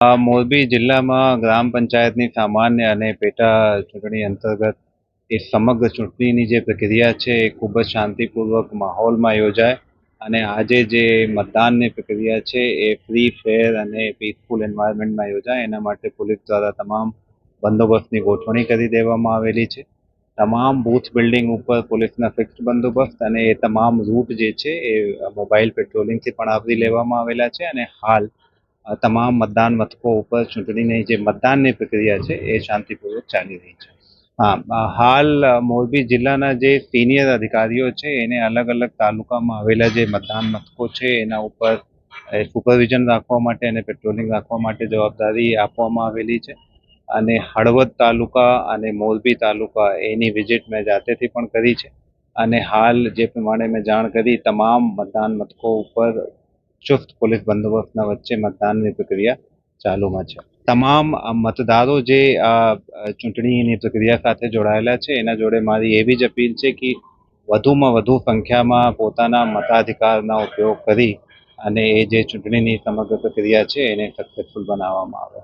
મોરબી જિલ્લામાં ગ્રામ પંચાયતની સામાન્ય અને પેટા ચૂંટણી અંતર્ગત એ સમગ્ર ચૂંટણીની જે પ્રક્રિયા છે એ ખૂબ જ શાંતિપૂર્વક માહોલમાં યોજાય અને આજે જે મતદાનની પ્રક્રિયા છે એ ફ્રી ફેર અને પીસફુલ એન્વાયરમેન્ટમાં યોજાય એના માટે પોલીસ દ્વારા તમામ બંદોબસ્તની ગોઠવણી કરી દેવામાં આવેલી છે. તમામ બૂથ બિલ્ડિંગ ઉપર પોલીસના ફિક્સ બંદોબસ્ત અને એ તમામ રૂટ જે છે એ મોબાઈલ પેટ્રોલિંગથી પણ આવરી લેવામાં આવેલા છે અને હાલ તમામ મતદાન મથકો ઉપર ચૂંટણીની જે મતદાનની પ્રક્રિયા છે એ શાંતિપૂર્વક ચાલી રહી છે. હા, હાલ મોરબી જિલ્લાના જે સિનિયર અધિકારીઓ છે એને અલગ અલગ તાલુકામાં આવેલા જે મતદાન મથકો છે એના ઉપર સુપરવિઝન રાખવા માટે અને પેટ્રોલિંગ રાખવા માટે જવાબદારી આપવામાં આવેલી છે અને હળવદ તાલુકા અને મોરબી તાલુકા એની વિઝિટ મેં જાતેથી પણ કરી છે અને હાલ જે પ્રમાણે મેં જાણ કરી તમામ મતદાન મથકો ઉપર ચુસ્ત પોલીસ બંદોબસ્તના વચ્ચે મતદાનની પ્રક્રિયા ચાલુમાં છે. તમામ મતદારો જે ચૂંટણીની પ્રક્રિયા સાથે જોડાયેલા છે એના જોડે મારી એવી જ અપીલ છે કે વધુમાં વધુ સંખ્યામાં પોતાના મતાધિકારનો ઉપયોગ કરી અને એ જે ચૂંટણીની સમગ્ર પ્રક્રિયા છે એને સક્સેસફુલ બનાવવામાં આવે.